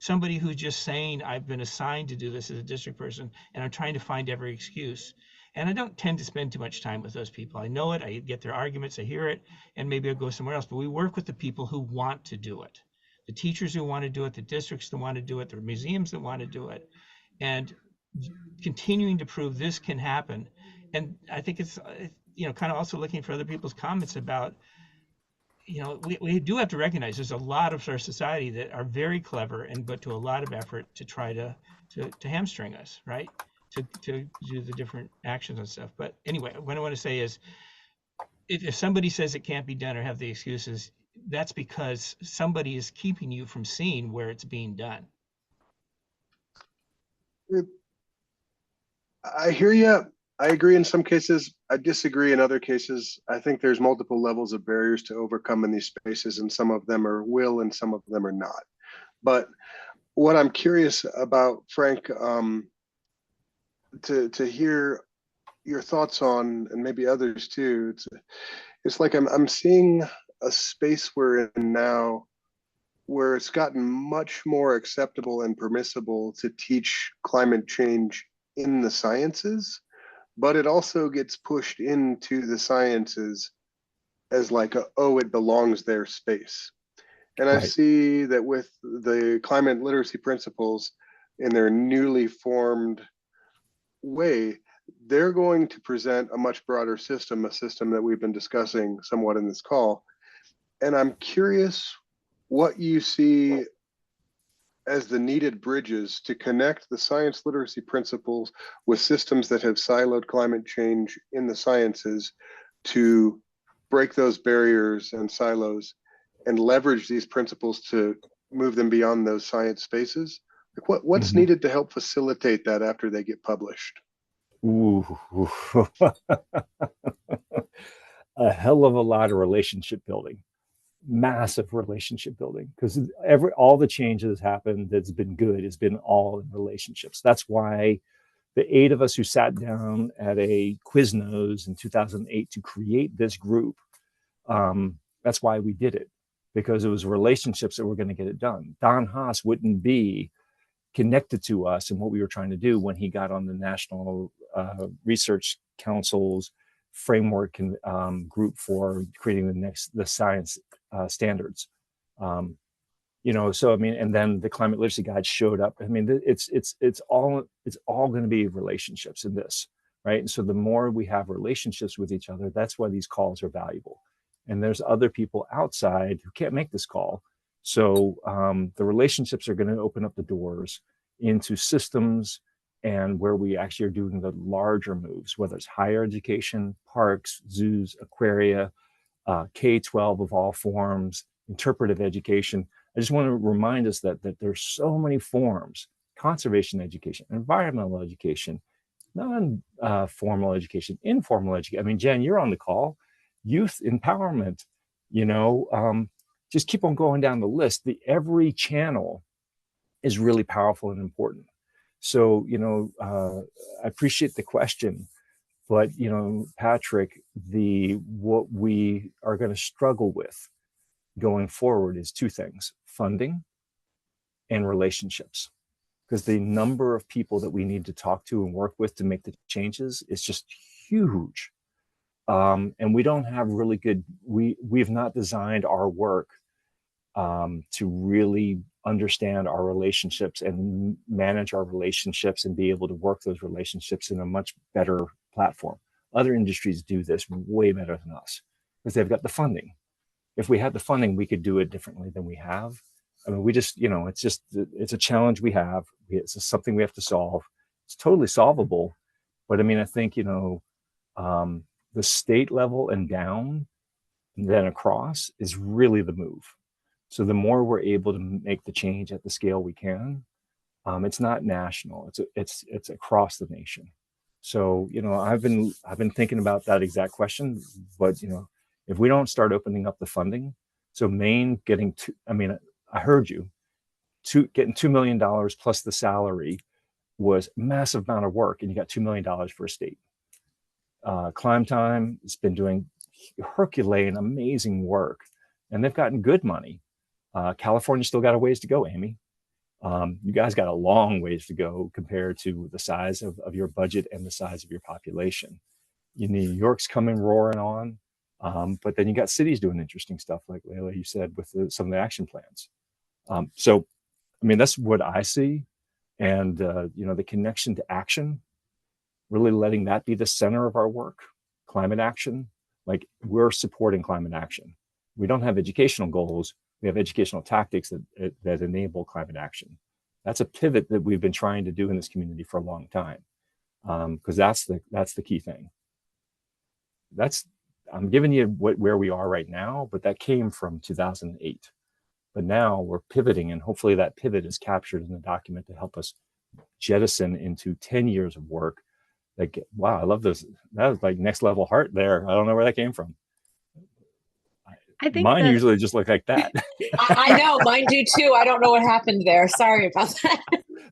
Somebody who's just saying, I've been assigned to do this as a district person, and I'm trying to find every excuse. And I don't tend to spend too much time with those people. I know it, I get their arguments, I hear it, and maybe I'll go somewhere else. But we work with the people who want to do it. The teachers who want to do it, the districts that want to do it, the museums that want to do it, and continuing to prove this can happen. And I think it's, kind of also looking for other people's comments about, we do have to recognize there's a lot of our society that are very clever and go to a lot of effort to try to hamstring us, right? To do the different actions and stuff. But anyway, what I want to say is, if somebody says it can't be done or have the excuses, that's because somebody is keeping you from seeing where it's being done. I hear you. I agree in some cases. I disagree in other cases. I think there's multiple levels of barriers to overcome in these spaces, and some of them are will and some of them are not. But what I'm curious about, Frank, to hear your thoughts on, and maybe others too, it's like I'm seeing a space we're in now where it's gotten much more acceptable and permissible to teach climate change in the sciences, but it also gets pushed into the sciences as like it belongs there space. And I see that with the climate literacy principles in their newly formed way, they're going to present a much broader system, a system that we've been discussing somewhat in this call. And I'm curious what you see as the needed bridges to connect the science literacy principles with systems that have siloed climate change in the sciences, to break those barriers and silos and leverage these principles to move them beyond those science spaces. Like what's needed to help facilitate that after they get published? Ooh. A hell of a lot of relationship building, massive relationship building, because all the change that's happened that's been good has been all in relationships. That's why the 8 of us who sat down at a Quiznos in 2008 to create this group, that's why we did it, because it was relationships that were going to get it done. Don Haas wouldn't be connected to us and what we were trying to do when he got on the National Research Council's framework group for creating the science standards. So I mean, and then the climate literacy guide showed up. I mean, it's all going to be relationships in this, right? And so the more we have relationships with each other, that's why these calls are valuable. And there's other people outside who can't make this call. So the relationships are going to open up the doors into systems and where we actually are doing the larger moves, whether it's higher education, parks, zoos, aquaria, K-12 of all forms, interpretive education. I just want to remind us that there's so many forms: conservation education, environmental education, non-formal education, informal education. I mean, Jen, you're on the call. Youth empowerment, just keep on going down the list. Every channel is really powerful and important. So, I appreciate the question, but, Patrick, what we are going to struggle with going forward is 2 things: funding and relationships, because the number of people that we need to talk to and work with to make the changes is just huge. And we don't have really good, we've not designed our work to really understand our relationships and manage our relationships and be able to work those relationships in a much better platform. Other industries do this way better than us because they've got the funding. If we had the funding, we could do it differently than we have. I mean, we just, it's a challenge we have. It's something we have to solve. It's totally solvable. But I mean, I think, the state level and down, and then across is really the move. So the more we're able to make the change at the scale we can, it's not national, it's across the nation. So, I've been thinking about that exact question, but, if we don't start opening up the funding, so Maine getting I heard you, getting $2 million plus the salary was a massive amount of work, and you got $2 million for a state. Climb Time has been doing Herculean, amazing work, and they've gotten good money. California still got a ways to go, Amy. You guys got a long ways to go compared to the size of your budget and the size of your population. New York's coming roaring on, but then you got cities doing interesting stuff, like Layla, you said, with some of the action plans. So, I mean, that's what I see. And, the connection to action, really letting that be the center of our work. Climate action, like we're supporting climate action. We don't have educational goals. We have educational tactics that enable climate action. That's a pivot that we've been trying to do in this community for a long time, because that's the key thing. I'm giving you where we are right now, but that came from 2008. But now we're pivoting, and hopefully that pivot is captured in the document to help us jettison into 10 years of work. Like, wow, I love this. That was like next level heart there. I don't know where that came from. I think mine usually just look like that. I know, mine do too. I don't know what happened there. Sorry about that.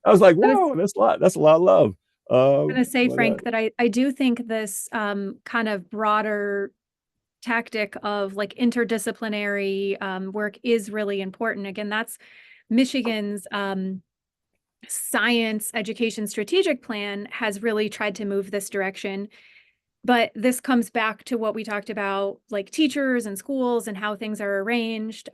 I was like, whoa, that's a lot of love. I'm going to say, Frank, that I do think this kind of broader tactic of like interdisciplinary work is really important. Again, that's Michigan's science education strategic plan has really tried to move this direction. But this comes back to what we talked about, like teachers and schools and how things are arranged.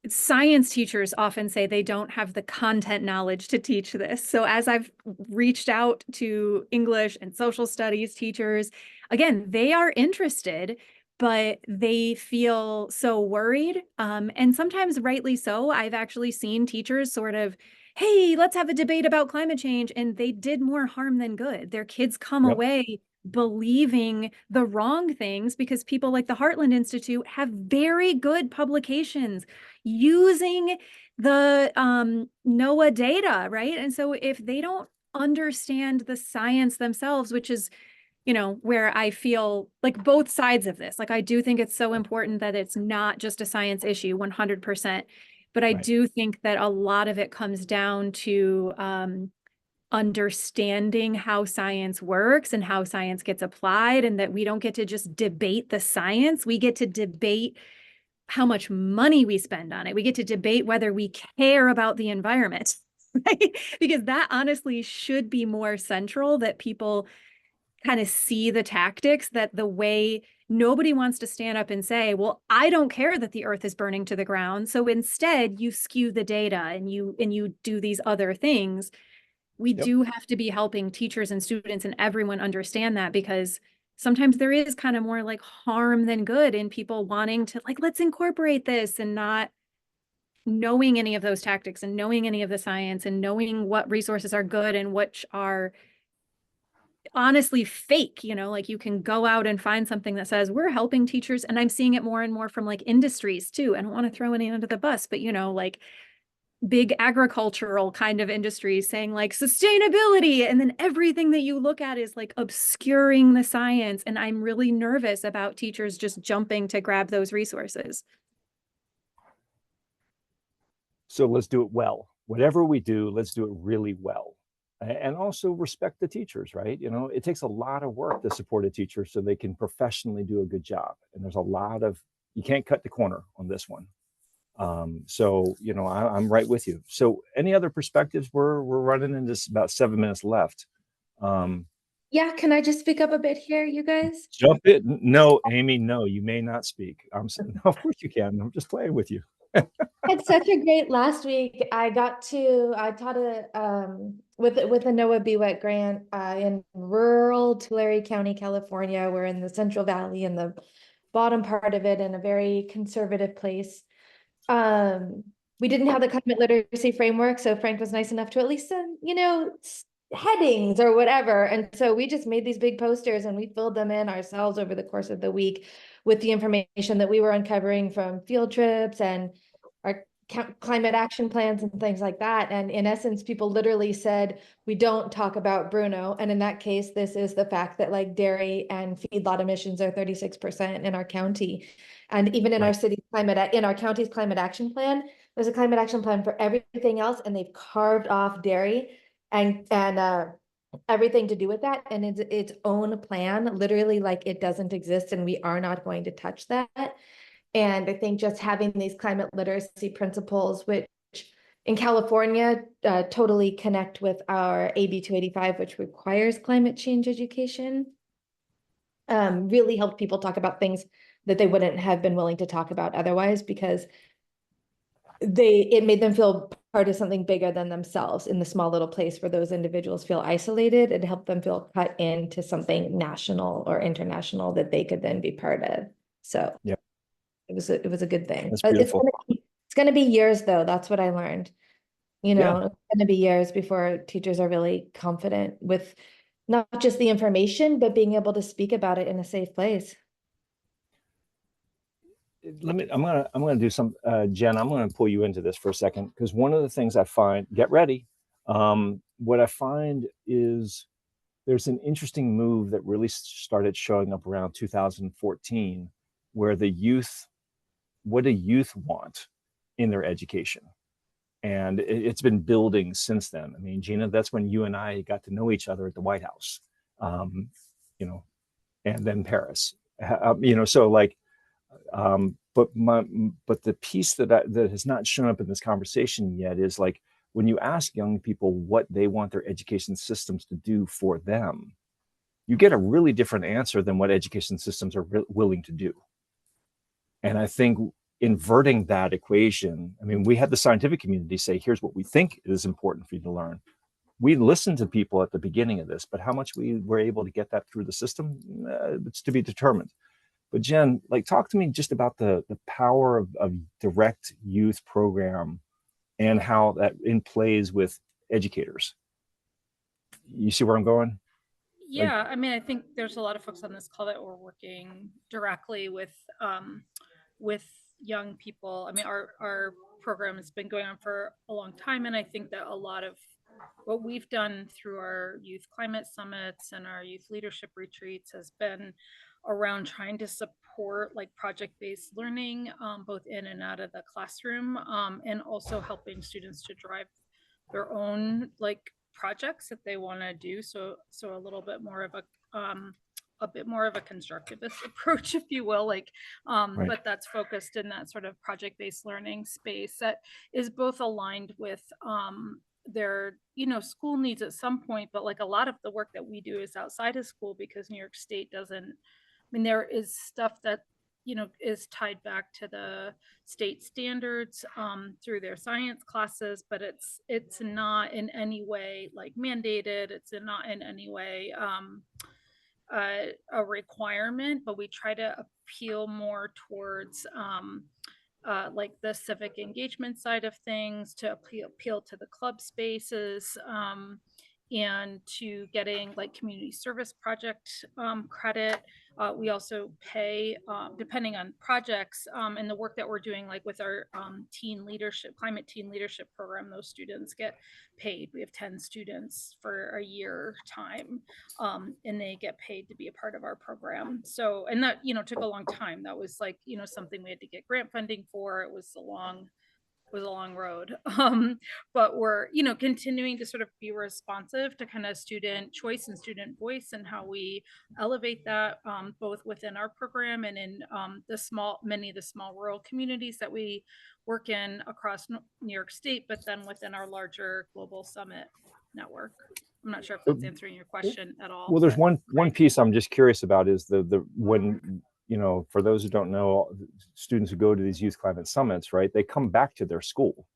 Science teachers often say they don't have the content knowledge to teach this. So as I've reached out to English and social studies teachers, again, they are interested, but they feel so worried. And sometimes rightly so. I've actually seen teachers sort of, hey, let's have a debate about climate change. And they did more harm than good. Their kids come away believing the wrong things because people like the Heartland Institute have very good publications using the NOAA data, right? And so if they don't understand the science themselves, which is, where I feel like both sides of this, like I do think it's so important that it's not just a science issue, 100%. But I do think that a lot of it comes down to understanding how science works and how science gets applied, and that we don't get to just debate the science. We get to debate how much money we spend on it. We get to debate whether we care about the environment, right? Because that honestly should be more central, that people kind of see the tactics, that the way nobody wants to stand up and say, well, I don't care that the earth is burning to the ground. So instead you skew the data and you do these other things. We do have to be helping teachers and students and everyone understand that, because sometimes there is kind of more like harm than good in people wanting to like, let's incorporate this, and not knowing any of those tactics and knowing any of the science and knowing what resources are good and which are honestly fake. Like you can go out and find something that says we're helping teachers, and I'm seeing it more and more from like industries too. I don't want to throw any under the bus, but like big agricultural kind of industries saying like sustainability, and then everything that you look at is like obscuring the science. And I'm really nervous about teachers just jumping to grab those resources. So let's do it well. Whatever we do, let's do it really well. And also respect the teachers, right? It takes a lot of work to support a teacher so they can professionally do a good job. And there's a lot of, you can't cut the corner on this one. I'm right with you. So any other perspectives? We're running into about 7 minutes left. Yeah, can I just speak up a bit here, you guys? Jump it. No, Amy, no, you may not speak. No, of course you can. I'm just playing with you. Had such a great last week. I taught with a NOAA BWET grant in rural Tulare County, California. We're in the Central Valley, in the bottom part of it, in a very conservative place. We didn't have the climate literacy framework, so Frank was nice enough to at least send, headings or whatever. And so we just made these big posters and we filled them in ourselves over the course of the week with the information that we were uncovering from field trips and our climate action plans and things like that. And in essence, people literally said, we don't talk about Bruno. And in that case, this is the fact that like dairy and feedlot emissions are 36% in our county. And even in our city's in our county's climate action plan, there's a climate action plan for everything else. And they've carved off dairy and everything to do with that. And it's its own plan, literally like it doesn't exist. And we are not going to touch that. And I think just having these climate literacy principles, which in California totally connect with our AB 285, which requires climate change education, really helped people talk about things that they wouldn't have been willing to talk about otherwise, because it made them feel part of something bigger than themselves in the small little place where those individuals feel isolated, and helped them feel cut into something national or international that they could then be part of. So yeah. It was a good thing. That's beautiful. It's going to be years though. That's what I learned. It's going to be years before teachers are really confident with not just the information, but being able to speak about it in a safe place. I'm gonna do some, Jen, I'm gonna pull you into this for a second, because one of the things I find, get ready. What I find is there's an interesting move that really started showing up around 2014, where what do youth want in their education? And it's been building since then. I mean, Gina, that's when you and I got to know each other at the White House, and then Paris, so like, but the piece that has not shown up in this conversation yet is like, when you ask young people what they want their education systems to do for them, you get a really different answer than what education systems are willing to do. And I think inverting that equation, I mean, we had the scientific community say, here's what we think is important for you to learn. We listened to people at the beginning of this, but how much we were able to get that through the system, it's to be determined. But Jen, like, talk to me just about the power of direct youth program and how that plays with educators. You see where I'm going? Yeah, I mean, I think there's a lot of folks on this call that were working directly with young people. I mean, our program has been going on for a long time, and I think that a lot of what we've done through our youth climate summits and our youth leadership retreats has been around trying to support like project-based learning, both in and out of the classroom, and also helping students to drive their own like projects that they want to do. So a little bit more of a bit more of a constructivist approach, if you will, like, Right. but that's focused in that sort of project-based learning space that is both aligned with their, school needs at some point, but like a lot of the work that we do is outside of school because New York State doesn't, there is stuff that, is tied back to the state standards through their science classes, but it's not in any way like mandated. It's not in any way a requirement, but we try to appeal more towards like the civic engagement side of things, to appeal to the club spaces, and to getting like community service project credit. We also pay, depending on projects and the work that we're doing, like with our climate teen leadership program, those students get paid. We have 10 students for a year time, and they get paid to be a part of our program. So, and that, took a long time. That was like, something we had to get grant funding for. It was a long road. But we're, continuing to sort of be responsive to kind of student choice and student voice and how we elevate that, both within our program and in many of the small rural communities that we work in across New York State, but then within our larger global summit network. I'm not sure if that's answering your question at all. Well, there's one piece I'm just curious about is when, for those who don't know, students who go to these youth climate summits, right, they come back to their school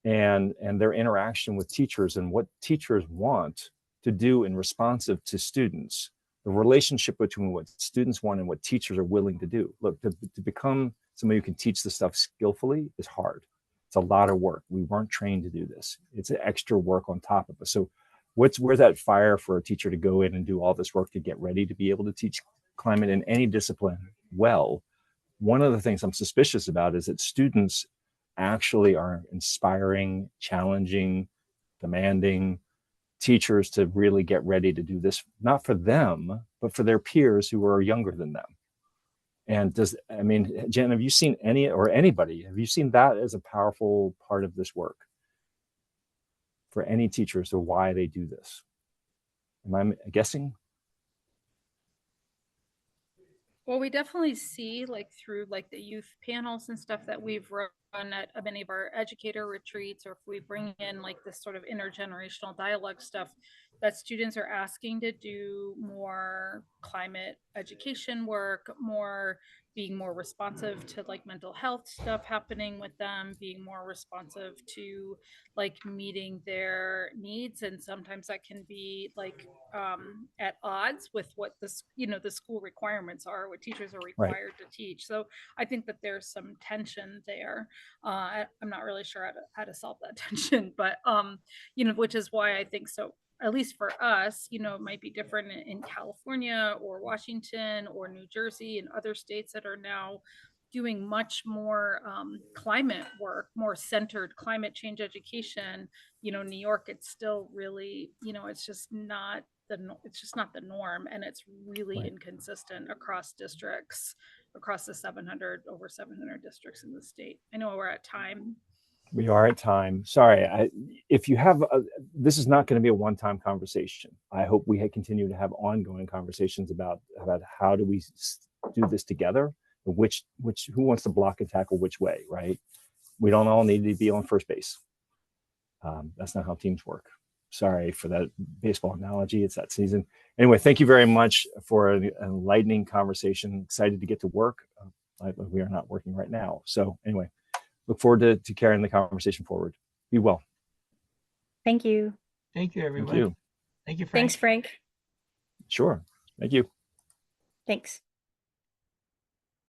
and their interaction with teachers and what teachers want to do in responsive to students, the relationship between what students want and what teachers are willing to do. Look, to become somebody who can teach this stuff skillfully is hard. It's a lot of work. We weren't trained to do this. It's an extra work on top of us. So where's that fire for a teacher to go in and do all this work to get ready to be able to teach climate in any discipline well? One of the things I'm suspicious about is that students actually are inspiring, challenging, demanding teachers to really get ready to do this, not for them, but for their peers who are younger than them. And Jen, have you seen anybody, have you seen that as a powerful part of this work for any teacher as to why they do this? Am I guessing? Well, we definitely see, like, through like the youth panels and stuff that we've run at many of our educator retreats, or if we bring in like this sort of intergenerational dialogue stuff, that students are asking to do more climate education work, being more responsive to like mental health stuff happening with them, being more responsive to like meeting their needs. And sometimes that can be like at odds with what the school requirements are, what teachers are required to teach. So I think that there's some tension there. I'm not really sure how to solve that tension, but which is why I think so. At least for us, it might be different in California or Washington or New Jersey and other states that are now doing much more climate work, more centered climate change education. New York, it's still really, it's just not the norm, and it's really inconsistent across districts, across the over 700 districts in the state. I know we're at time. We are at time. Sorry. If you have, this is not going to be a one-time conversation. I hope we continue to have ongoing conversations about how do we do this together, who wants to block and tackle which way, right? We don't all need to be on first base. That's not how teams work. Sorry for that baseball analogy. It's that season. Anyway, thank you very much for an enlightening conversation. Excited to get to work. We are not working right now. So anyway, look forward to carrying the conversation forward. Be well. Thank you. Thank you, everyone. Thank you. Thank you, Frank. Thanks, Frank. Sure. Thank you. Thanks.